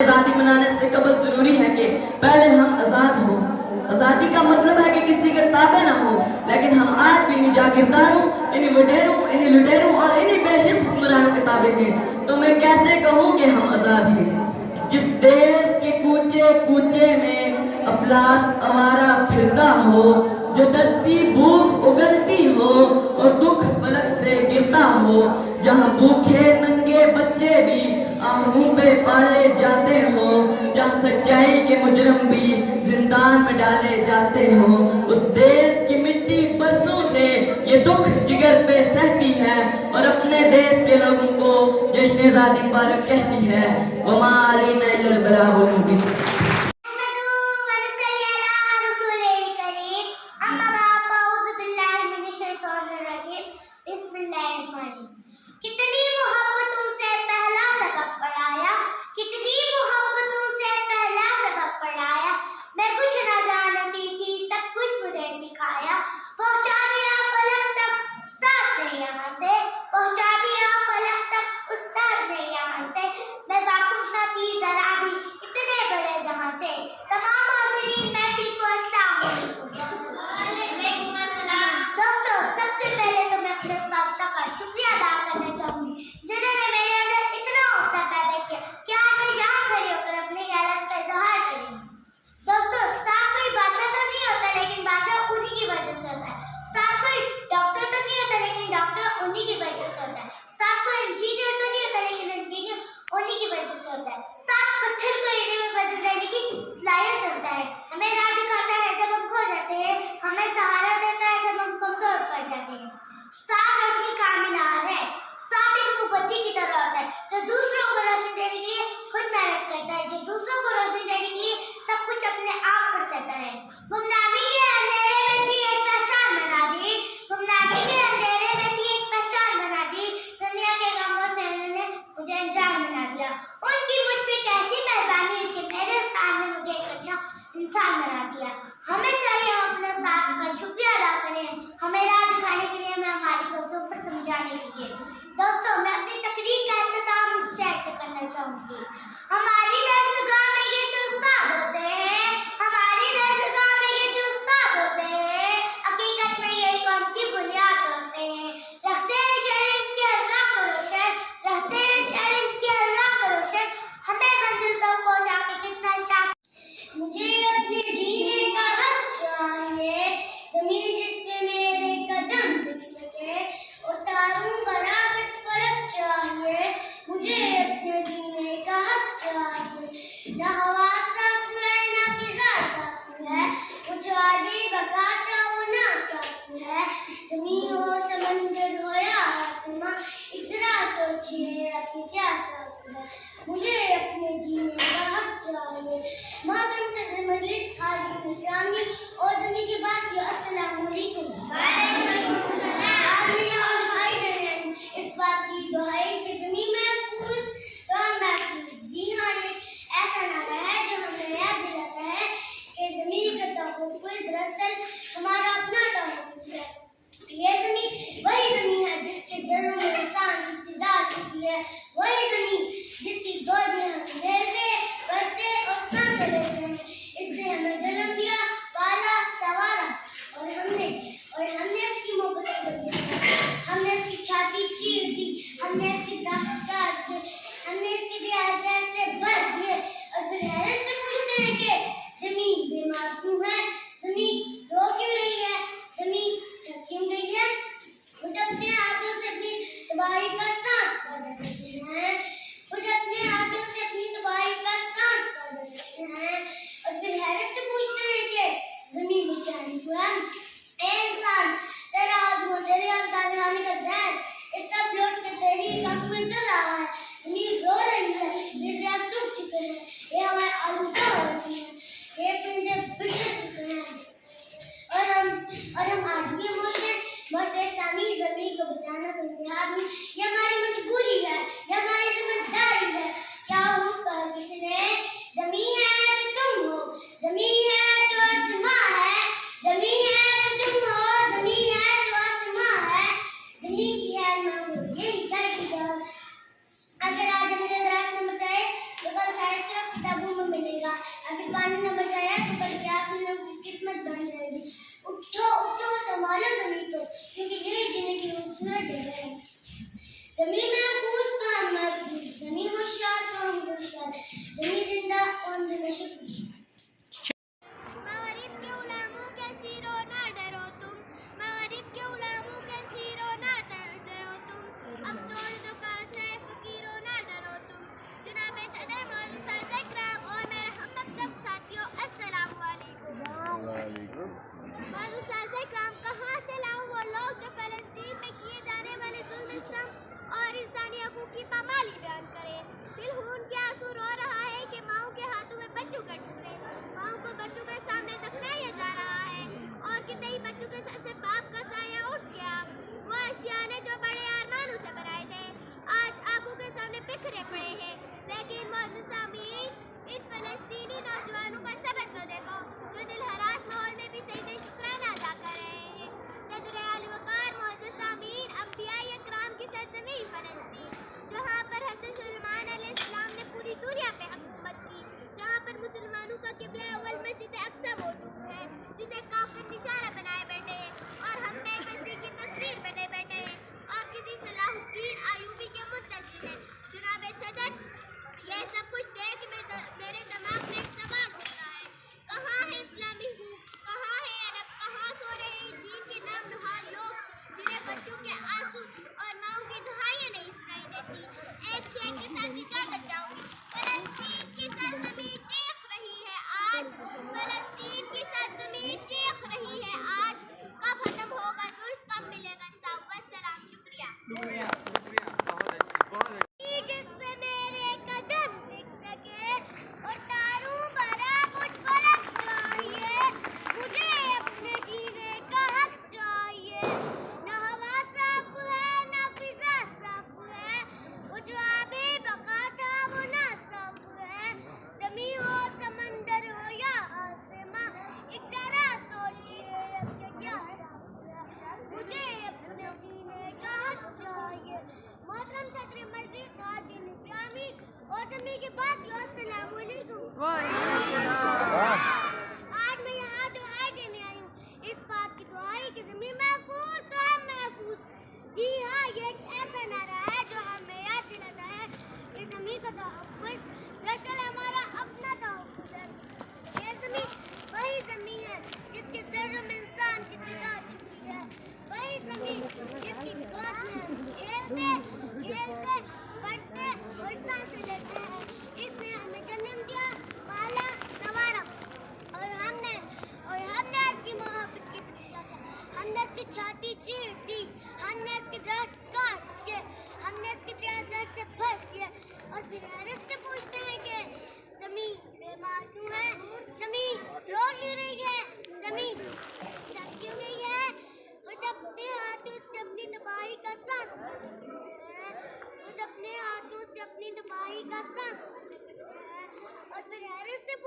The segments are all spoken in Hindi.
आज़ादी मनाने से कबल जरूरी है कि पहले हम आज़ाद हो। आज़ादी का मतलब है कि किसी के ताबे ना हो, लेकिन हम आज भी इन्हीं जागीरदारों, इन्हीं वडेरों, इन्हीं लुटेरों और इन्हीं बेहिस हुक्मरानों के ताबे हैं। तो मैं कैसे कहूँ कि हम आज़ाद हैं। जिस देश के कूचे कूचे में अफलास आवारा फिरता हो, जो धरती भूख उगलती हो और दुख पलक से गिरता हो, जहाँ भूखे नंगे बच्चे भी आहू पे पाले जाते हो, जहाँ सच्चाई के मुजरम भी जिंदान में डाले जाते हो, उस देश की मिट्टी बरसों से ये दुख जिगर पे सहती है और अपने देश के लोगों को जश्न आज़ादी मुबारक कहती है। वमा अलैना इल्लल बलागुल मुबीन। कितनी मोहब्बतों से पहला सबक पढ़ाया, कितनी मोहब्बतों से पहला सबक पढ़ाया। मैं कुछ न जानती थी, सब कुछ मुझे सिखाया। पहुंचा दिया फलक तक उस्ताद ने यहाँ से, पहुंचा दिया फलक तक उस्ताद ने यहाँ से। मैं वाकिफ न थी जरा भी इतने बड़े जहां से। तमाम हाज़िरीन महफिल को अस्सलाम वालेकुम। दोस्तों, सबसे पहले तो मैं अपने साथियों का शुक्रिया अदा करना चाहूंगी, जिन्होंने मेरे अंदर इतना हौसला पैदा किया कि आज मैं यहाँ खड़ी होकर अपने ख्यालात का इजहार करूंगी। दोस्तों, उस्ताद कोई बादशाह तो नहीं होता, लेकिन बादशाह उन्हीं की वजह से होता है। उस्ताद कोई डॉक्टर तो नहीं होता, लेकिन डॉक्टर उन्हीं की वजह से होता है। उस्ताद कोई इंजीनियर तो नहीं होता, लेकिन इंजीनियर उन्हीं की वजह से होता है। उस्ताद पत्थर को ईंट में बदल देने की सलाहियत रखता है, हमें राह दिखाता है जब हम खो जाते हैं, हमें सहारा देता है जब हम कमजोर पड़ जाते हैं। उस्ताद रोशनी का मीनार है। उस्ताद एक मोमबत्ती की तरह होता है, जो दूसरों को रोशनी देने के लिए खुद मेहनत करता है, जो दूसरों को रोशनी देने के लिए सब कुछ अपने आप पर सहता है। गुमनामी के अंधेरे में थी एक पहचान बना दी, गुमनामी के अंधेरे में थी एक पहचान बना दी। दुनिया के गमों से उन्होंने मुझे अनजान बना दिया। उनकी मुझ पे कैसी मेहरबानी है कि मेरे उस्ताद ने मुझे एक अच्छा इंसान बना दिया। हमें चाहिए हम अपने उस्ताद का शुक्रिया अदा करें, हमें राह दिखाने के लिए, हमें हमारी गलतियों पर समझाने के लिए। दोस्तों, मैं अपनी तकरीर का इख्तिताम इस शेर से करना चाहूंगी। हमारी दरसगाह में ये जो उस्ताद होते हैं, हमारी दरसगाह में ये जो उस्ताद होते हैं, हकीकत में यही कौम की बुनियाद होते हैं। रखते हैं शहर इनके अल्लाह को रोशन, रखते हैं शहर इनके अल्लाह को रोशन, हमें मंजिल तक पहुंचा के कितना शान। मुझे अपने जीने का हक चाहिए, ज़मीन जिस पे मेरे कदम टिक सके, और तारों बराबर फलक चाहिए। मुझे अपने जीने का हक चाहिए। न हवा साफ है, न फिजा साफ है, वो चाबी बगाता वो ना साफ है। ज़मीन हो समंदर हो या आसमां, एक जरा सोचिए आपकी क्या साफ है। मुझे अपने जीने का हक चाहिए। मातम से मजलिस हाजिर निगरानी और ज़मीन के पास ये अस्सलाम वालेकुम। आज मैं यहाँ दुहाई दे रही हूँ, इस बात की दुहाई कि ज़मीन महफूज तो हम महफूज। जी हाँ, ये ऐसा नारा है जो हमें याद दिलाता है कि ज़मीन का तहफ़्फ़ुज़ दरअसल हमारा अपना तहफ़्फ़ुज़ है। ये ज़मीन वही ज़मीन है जिसके जड़ों में इंसान की इब्तिदा छुपी है, वही ज़मीन जिसकी गोद में हम जैसे बढ़ते और सांसें लेते हैं। इसने हमें जन्म दिया, पाला, संवारा, और हमने इसकी मोहब्बत को दिया, हमने इसकी छाती चीर दी, हमने इसकी दांत किए, हमने इसकी रियाज़त से भर दिए, और फिर हैरत से पूछते हैं कि ज़मीन बीमार क्यों है, ज़मीन रो क्यों रही है, ज़मीन थक क्यों गई है। खुद अपने हाथों से अपनी तबाही का सांस पैदा करते हैं, खुद अपने हाथों से अपनी तबाही का सांस पैदा करते हैं, और फिर हैरत से पूछते हैं कि ज़मीन बेचारी क्यों है। ए इंसान, तेरा आदमी, तेरे अंदाज़ आने का ज़हर, इस सब लोग के तेरी सांस में डर रहा है। ज़मीन रो रही है, ये रियाज सूख चुके हैं, ये हमारे आलूदा हो रही है, ये पिंडे बिछड़ चुके हैं, और हम आज भी सामी ज़मीन को बचाना तो इतिहाद में, ये हमारी मजबूरी है, ये हमारी जिम्मेदारी है। क्या हो कहा किसने, ज़मीन है तो तुम हो, ज़मीन है तो आसमां है, ज़मीन है तो तुम हो, ज़मीन है तो आसमां है, ज़मीन की है मांगो यही कर दी जाओ। अगर आज हमने दरख्त न बचाए तो कल शायद सिर्फ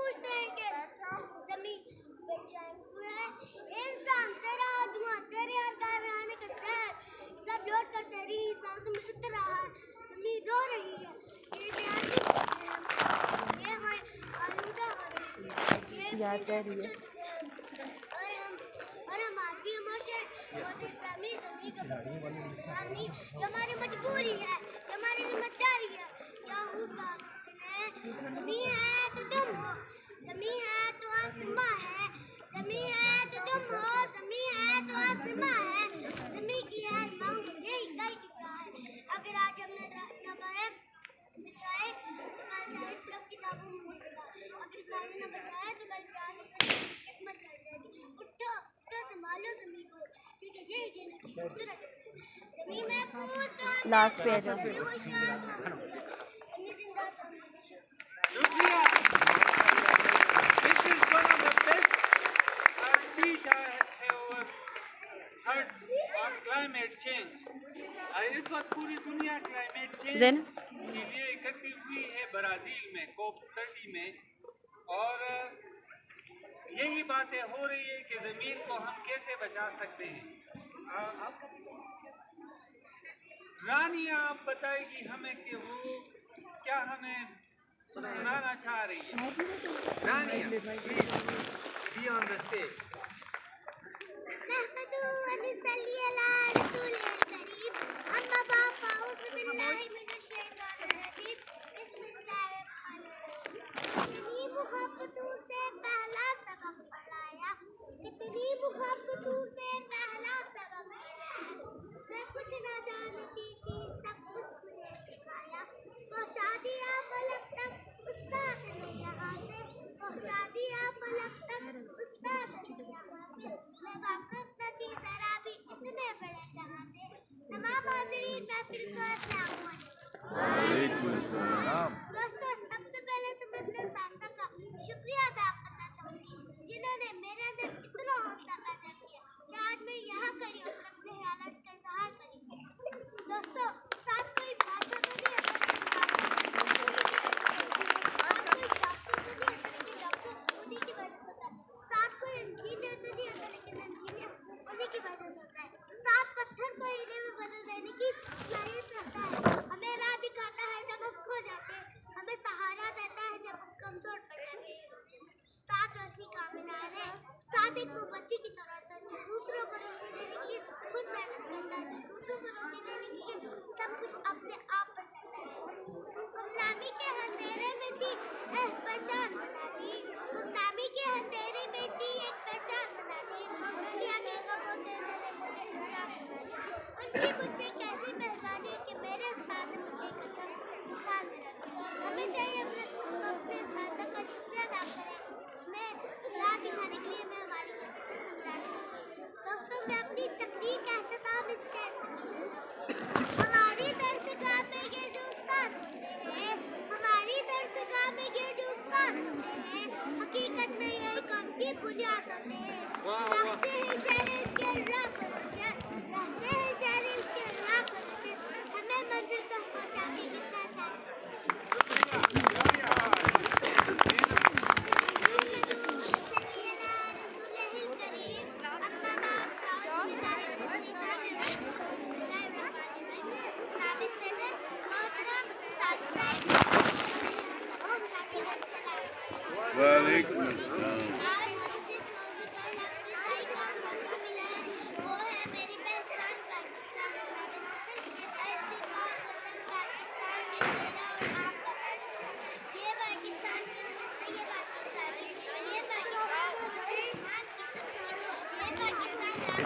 पूछते हैं कि जमीन बेचैन क्यों है, इंसान तेरा धुआं तेरे और गाने का शहर सब लौट कर तेरी सांसों में उतर रहा है, जमीन रो रही है, ये आलूदा हो रही है, याद कर रही है। और हम आदमी हमेशा बोलते जमीन ये हमारी मजबूरी है, ये हमारी जिम्मेदारी है, क्या होगा जमीन है तो तुम हो, जमीन है तो आसमां है, जमीन है तो तुम हो, जमीन है तो आसमां है, जमीन की है मांग यही कल की चाह, अगर आज हमने दबाए बिछाए तो कल शायद सब किताबों में मिलेगा, अगर पानी न बचाए तो कल प्यास अपनी खिदमत कर जाएगी, उठो तो संभालो जमीन को, क्योंकि यही जीने की खूबसूरत है, जमीन में पूछ लास्ट पेज है। शुक्रिया। This is one of the best speech I have ever heard on climate change. इस वक्त पूरी दुनिया क्लाइमेट चेंज देन के लिए इकट्ठी हुई है ब्राजील में COP30 में, और यही बातें हो रही है कि ज़मीन को हम कैसे बचा सकते हैं। रानिया आप बताएगी हमें कि वो क्या हमें सुनाना चाह रही है। Rania please be on the stage. कितनी मुहब्बतों से पहला सबक मैं कुछ न जानती थी, सब कुछ तुझे सिखाया, पहुंचा दिया फलक तक उस्ताद ने यहाँ से, पहुंचा दिया फलक तक उस्ताद ने यहाँ से, मैं वाक़िफ़ न थी जरा भी इतने बड़े जहाँ से, तमाम हाज़रीन महफ़िल को अस्सलाम वालेकुम। दोस्तों सबसे पहले तो मैं अपने साथियों का शुक्रिया अदा करना चाहूँगी जिन्होंने मेरे अंदर इतना हौसला पैदा किया कि आज मैं यहाँ खड़ी होकर अपने हालात का इज़हार करी। दोस्तों साथ कोई भाषा तो नहीं है, साथ कोई डॉक्टर तो नहीं है लेकिन डॉक्टर उन्हीं की वजह से होता है, साथ कोई इंजीनियर तो नहीं है लेकिन इंजीनियर उन्हीं की वजह से होता है, साथ पत्थर को हीरे में बदल देने की सलाहियत रखता है, हमें राह दिखाता है जब हम खो जाते हैं, हमें सहारा देता है जब हम कमजोर पड़ जाते हैं। साथ रोशनी का मीनार है, साथ एक मोमबत्ती की तरह होता है जो दूसरों को रोशनी देने के लिए खुद मेहनत करता है, जो दूसरों को रोशनी देने के लिए सब कुछ अपने आप पर चलता है। गुमनामी के अंधेरे में थी एक पहचान बना दी, गुमनामी के अंधेरे में थी एक पहचान बना दी, दुनिया के गमों से मैंने मुझे पहचान बना दी, उनकी मुझ पे कैसी मेहरबानी कि मेरे उस्ताद ने मुझे एक अच्छा इंसान बना दिया। हमें चाहिए अपने उस्ताद का शुक्रिया अदा करें, मैं राह दिखाने के लिए, मैं हमारी गलती को समझाने के लिए। दोस्तों मैं अपनी तकरीर का अख्ताम इस शेर से करूँगी। हमारी दरसगाह में ये जो उस्ताद होते हैं, हमारी दरसगाह में ये जो उस्ताद होते हैं, हकीकत में ये काम की बुनियाद होते हैं। रखते हैं शहर के राह को रोशन, रखते हैं शहर के राह को रोशन, हमें मंजिल तक पहुँचाने कितना वालेकुम अस्सलाम। वो है मेरी पहचान पाकिस्तान, ऐसी बात पाकिस्तान में मेरा और आपका, ये पाकिस्तान ये पाकिस्तान ये पाकिस्तान मुसलमान की तस्वीर, ये पाकिस्तान ये पाकिस्तान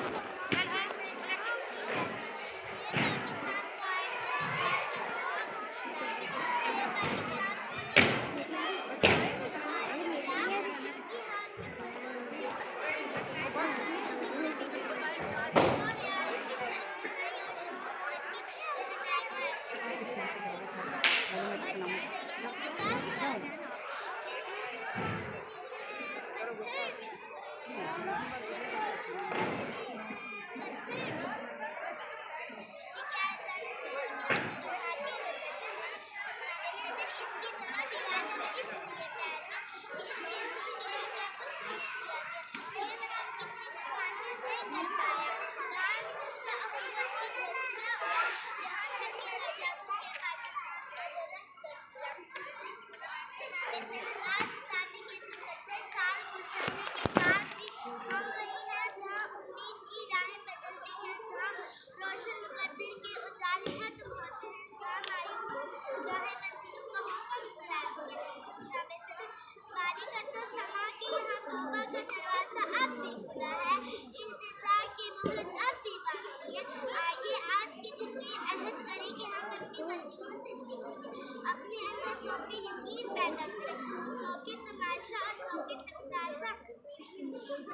सौके यकीन पैदा करे, सौके तमाशा और सौके तमाशा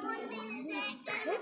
होते रहकर